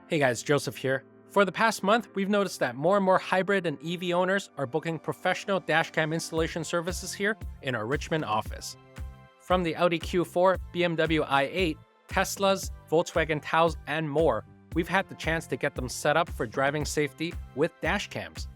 Hey guys, Joseph here. For the past month, we've noticed that more and more hybrid and EV owners are booking professional dashcam installation services here in our Richmond office. From the Audi Q4, BMW i8, Teslas, Volkswagen Taos, and more, we've had the chance to get them set up for driving safety with dashcams.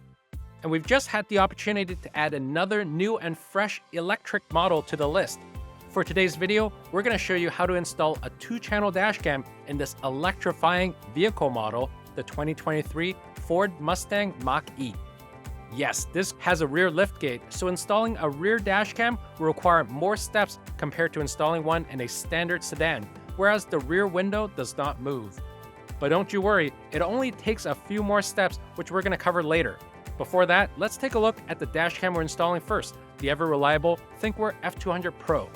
And we've just had the opportunity to add another new and fresh electric model to the list. For today's video, we're going to show you how to install a 2-channel dashcam in this electrifying vehicle model, the 2023 Ford Mustang Mach-E. Yes, this has a rear liftgate, so installing a rear dashcam will require more steps compared to installing one in a standard sedan, whereas the rear window does not move. But don't you worry, it only takes a few more steps, which we're going to cover later. Before that, let's take a look at the dashcam we're installing first, the ever-reliable Thinkware F200 Pro.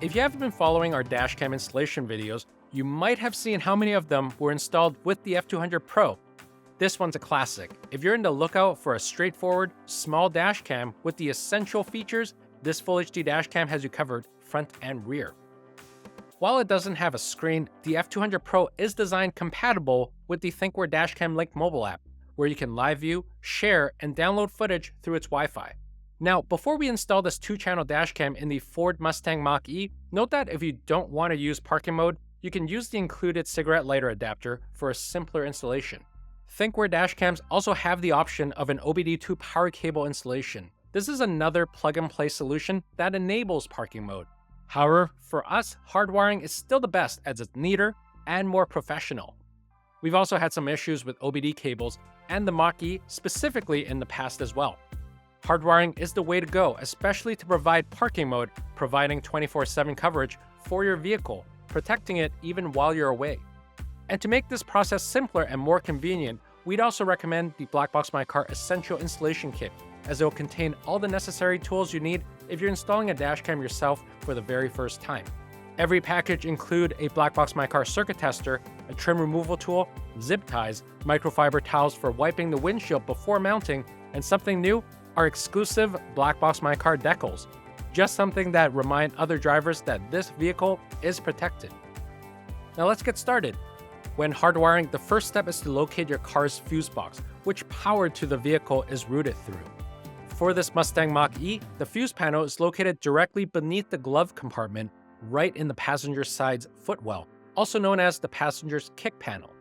If you haven't been following our dashcam installation videos, you might have seen how many of them were installed with the F200 Pro. This one's a classic. If you're in the lookout for a straightforward, small dashcam with the essential features, this Full HD dashcam has you covered front and rear. While it doesn't have a screen, the F200 Pro is designed compatible with the Thinkware Dashcam Link mobile app, where you can live view, share, and download footage through its Wi-Fi. Now, before we install this 2-channel dashcam in the Ford Mustang Mach-E, note that if you don't want to use parking mode, you can use the included cigarette lighter adapter for a simpler installation. Thinkware dashcams also have the option of an OBD2 power cable installation. This is another plug-and-play solution that enables parking mode. However, for us, hardwiring is still the best as it's neater and more professional. We've also had some issues with OBD cables and the Mach-E specifically in the past as well. Hardwiring is the way to go, especially to provide parking mode, providing 24/7 coverage for your vehicle, protecting it even while you're away. And to make this process simpler and more convenient, we'd also recommend the BlackboxMyCar Essential Installation Kit, as it will contain all the necessary tools you need if you're installing a dashcam yourself for the very first time. Every package includes a BlackboxMyCar circuit tester, a trim removal tool, zip ties, microfiber towels for wiping the windshield before mounting, and something new, our exclusive BlackboxMyCar decals. Just something that remind other drivers that this vehicle is protected. Now let's get started. When hardwiring, the first step is to locate your car's Fusebox, which power to the vehicle is routed through. For this Mustang Mach-E, the fuse panel is located directly beneath the glove compartment, right in the passenger side's footwell, also known as the passenger's kick panel.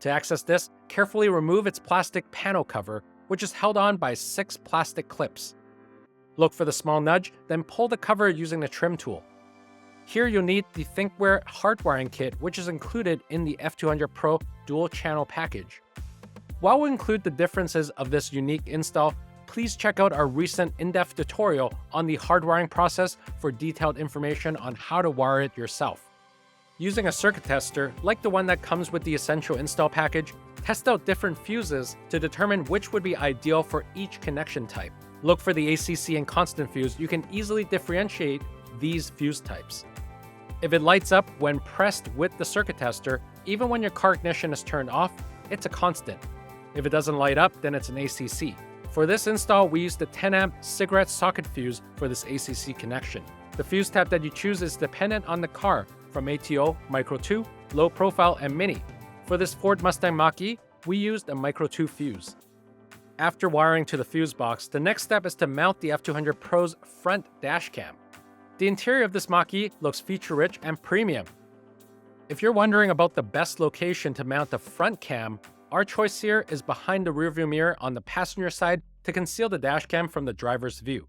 To access this, carefully remove its plastic panel cover, which is held on by 6 plastic clips. Look for the small nudge, then pull the cover using the trim tool. Here you'll need the Thinkware hardwiring kit, which is included in the F200 Pro dual-channel package. While we include the differences of this unique install, please check out our recent in-depth tutorial on the hardwiring process for detailed information on how to wire it yourself. Using a circuit tester, like the one that comes with the Essential Install package, test out different fuses to determine which would be ideal for each connection type. Look for the ACC and constant fuse. You can easily differentiate these fuse types. If it lights up when pressed with the circuit tester, even when your car ignition is turned off, it's a constant. If it doesn't light up, then it's an ACC. For this install, we use the 10-amp cigarette socket fuse for this ACC connection. The fuse type that you choose is dependent on the car, from ATO, Micro 2, Low Profile, and Mini. For this Ford Mustang Mach-E, we used a Micro 2 fuse. After wiring to the fuse box, the next step is to mount the F200 Pro's front dashcam. The interior of this Mach-E looks feature-rich and premium. If you're wondering about the best location to mount the front cam, our choice here is behind the rearview mirror on the passenger side to conceal the dashcam from the driver's view.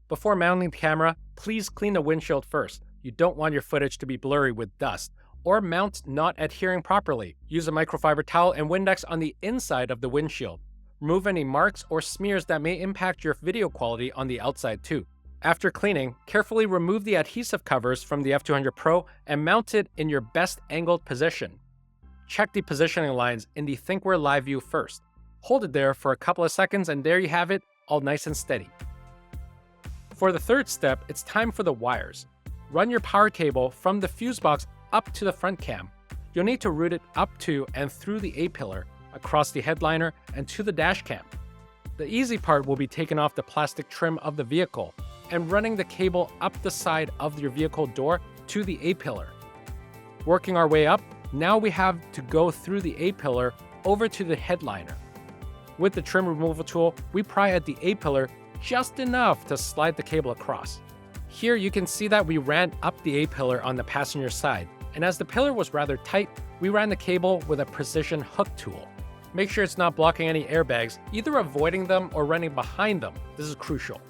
Before mounting the camera, please clean the windshield first. You don't want your footage to be blurry with dust, or mount not adhering properly. Use a microfiber towel and Windex on the inside of the windshield. Remove any marks or smears that may impact your video quality on the outside too. After cleaning, carefully remove the adhesive covers from the F200 Pro and mount it in your best angled position. Check the positioning lines in the Thinkware Live View first. Hold it there for a couple of seconds and there you have it, all nice and steady. For the third step, it's time for the wires. Run your power cable from the fuse box up to the front cam. You'll need to route it up to and through the A-pillar, across the headliner, and to the dash cam. The easy part will be taking off the plastic trim of the vehicle and running the cable up the side of your vehicle door to the A-pillar. Working our way up, Now we have to go through the A-pillar over to the headliner. With the trim removal tool, we pry at the A-pillar just enough to slide the cable across. Here you can see that we ran up the A-pillar on the passenger side, and as the pillar was rather tight, we ran the cable with a precision hook tool. Make sure it's not blocking any airbags, either avoiding them or running behind them. This is crucial.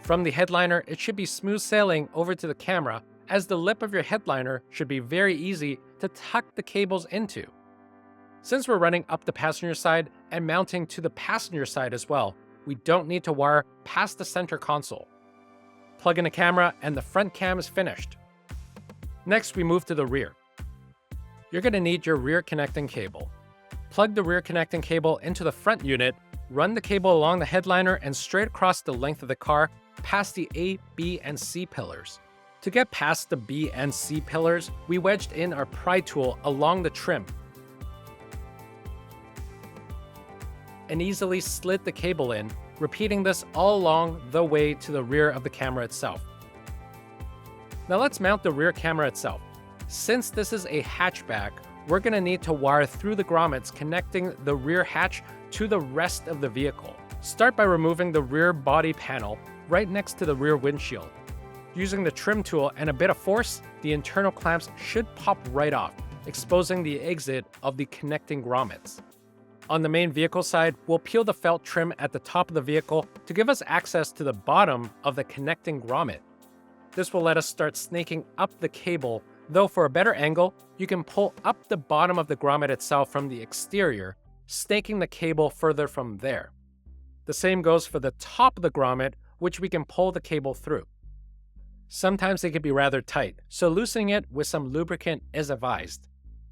From the headliner, it should be smooth sailing over to the camera, as the lip of your headliner should be very easy to tuck the cables into. Since we're running up the passenger side and mounting to the passenger side as well, we don't need to wire past the center console. Plug in a camera and the front cam is finished. Next, we move to the rear. You're going to need your rear connecting cable. Plug the rear connecting cable into the front unit, run the cable along the headliner and straight across the length of the car past the A, B, and C pillars. To get past the B and C pillars, we wedged in our pry tool along the trim and easily slid the cable in, repeating this all along the way to the rear of the camera itself. Now let's mount the rear camera itself. Since this is a hatchback, we're going to need to wire through the grommets connecting the rear hatch to the rest of the vehicle. Start by removing the rear body panel right next to the rear windshield. Using the trim tool and a bit of force, the internal clamps should pop right off, exposing the exit of the connecting grommets. On the main vehicle side, we'll peel the felt trim at the top of the vehicle to give us access to the bottom of the connecting grommet. This will let us start snaking up the cable, though for a better angle, you can pull up the bottom of the grommet itself from the exterior, snaking the cable further from there. The same goes for the top of the grommet, which we can pull the cable through. Sometimes they can be rather tight, so loosening it with some lubricant is advised.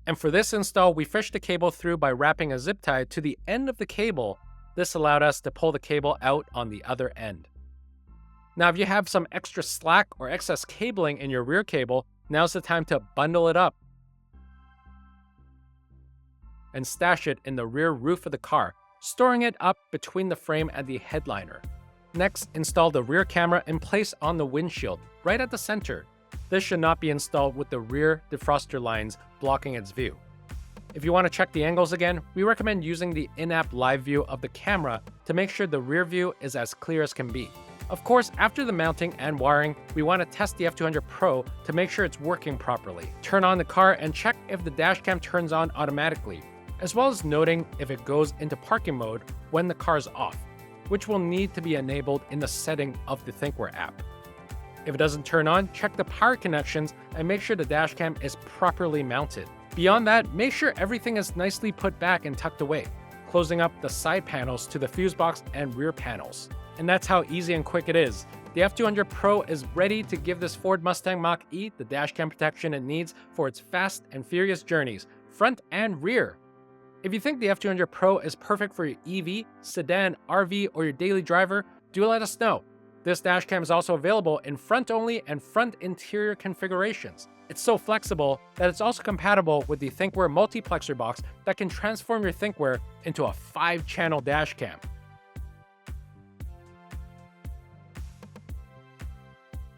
And for this install, we fished the cable through by wrapping a zip tie to the end of the cable. This allowed us to pull the cable out on the other end. Now, if you have some extra slack or excess cabling in your rear cable, now's the time to bundle it up and stash it in the rear roof of the car, storing it up between the frame and the headliner. Next, install the rear camera in place on the windshield, right at the center. This should not be installed with the rear defroster lines blocking its view. If you want to check the angles again, we recommend using the in-app live view of the camera to make sure the rear view is as clear as can be. Of course, after the mounting and wiring, we want to test the F200 Pro to make sure it's working properly. Turn on the car and check if the dashcam turns on automatically, as well as noting if it goes into parking mode when the car is off, which will need to be enabled in the setting of the Thinkware app. If it doesn't turn on, check the power connections and make sure the dashcam is properly mounted. Beyond that, make sure everything is nicely put back and tucked away, closing up the side panels to the Fusebox and rear panels. And that's how easy and quick it is. The F200 Pro is ready to give this Ford Mustang Mach-E the dashcam protection it needs for its fast and furious journeys, front and rear. If you think the F200 Pro is perfect for your EV, sedan, RV, or your daily driver, do let us know. This dashcam is also available in front-only and front interior configurations. It's so flexible that it's also compatible with the Thinkware multiplexer box that can transform your Thinkware into a 5-channel dashcam.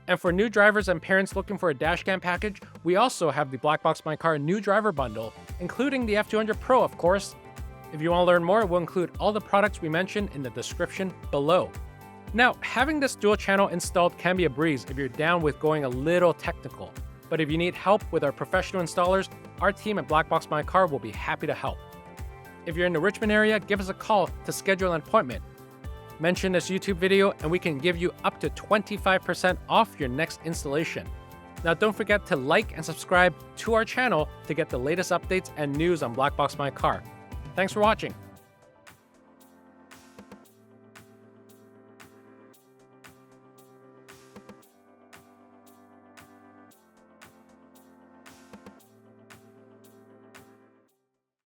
And for new drivers and parents looking for a dashcam package, we also have the BlackboxMyCar new driver bundle, including the F200 Pro, of course. If you want to learn more, we'll include all the products we mentioned in the description below. Now, having this dual channel installed can be a breeze if you're down with going a little technical. But if you need help with our professional installers, our team at BlackboxMyCar will be happy to help. If you're in the Richmond area, give us a call to schedule an appointment. Mention this YouTube video and we can give you up to 25% off your next installation. Now don't forget to like and subscribe to our channel to get the latest updates and news on BlackboxMyCar. Thanks for watching.